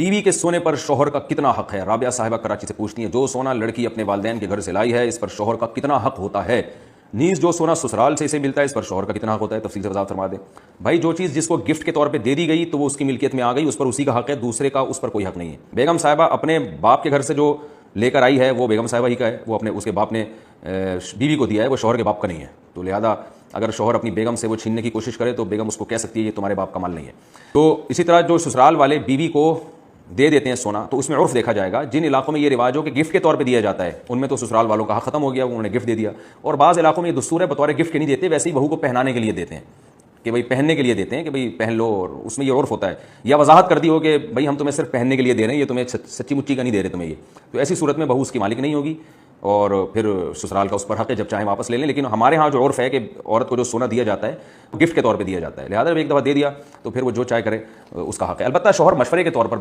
بیوی کے سونے پر شوہر کا کتنا حق ہے؟ رابعہ صاحبہ کراچی سے پوچھتی ہیں جو سونا لڑکی اپنے والدین کے گھر سے لائی ہے اس پر شوہر کا کتنا حق ہوتا ہے؟ نیز جو سونا سسرال سے اسے ملتا ہے اس پر شوہر کا کتنا حق ہوتا ہے؟ تفصیل سے وضاحت فرما دیں. بھائی جو چیز جس کو گفٹ کے طور پہ دے دی گئی تو وہ اس کی ملکیت میں آ گئی، اس پر اسی کا حق ہے، دوسرے کا اس پر کوئی حق نہیں ہے. بیگم صاحبہ اپنے باپ کے گھر سے جو لے کر آئی ہے وہ بیگم صاحبہ ہی کا ہے، وہ اس کے باپ نے بیوی کو دیا ہے، وہ شوہر کے باپ کا نہیں ہے. تو لہذا اگر شوہر اپنی بیگم سے وہ چھیننے کی کوشش کرے تو بیگم اس کو کہہ سکتی ہے یہ تمہارے باپ کا مال نہیں ہے. تو اسی طرح جو سسرال والے بیوی کو دے دیتے ہیں سونا تو اس میں عرف دیکھا جائے گا. جن علاقوں میں یہ رواج ہو کہ گفٹ کے طور پہ دیا جاتا ہے ان میں تو سسرال والوں کا حق ختم ہو گیا، انہوں نے گفٹ دے دیا. اور بعض علاقوں میں یہ دستور ہے بطور گفٹ کے نہیں دیتے، ویسے ہی بہو کو پہنانے کے لیے دیتے ہیں کہ بھائی پہننے کے لیے دیتے ہیں کہ بھائی پہن لو، اور اس میں یہ عرف ہوتا ہے. یا وضاحت کر دی ہو کہ بھائی ہم تمہیں صرف پہننے کے لیے دے رہے ہیں، یہ تمہیں سچی مچی کا نہیں دے رہے تمہیں یہ. تو ایسی صورت میں بہو اس کی مالک نہیں ہوگی اور پھر سسرال کا اس پر حق ہے، جب چاہیں واپس لے لیں. لیکن ہمارے ہاں جو عرف ہے کہ عورت کو جو سونا دیا جاتا ہے گفٹ کے طور پہ دیا جاتا ہے، لہٰذا ایک دفعہ دے دیا تو پھر وہ جو چاہے کرے اس کا حق ہے. البتہ شوہر مشورے کے طور پر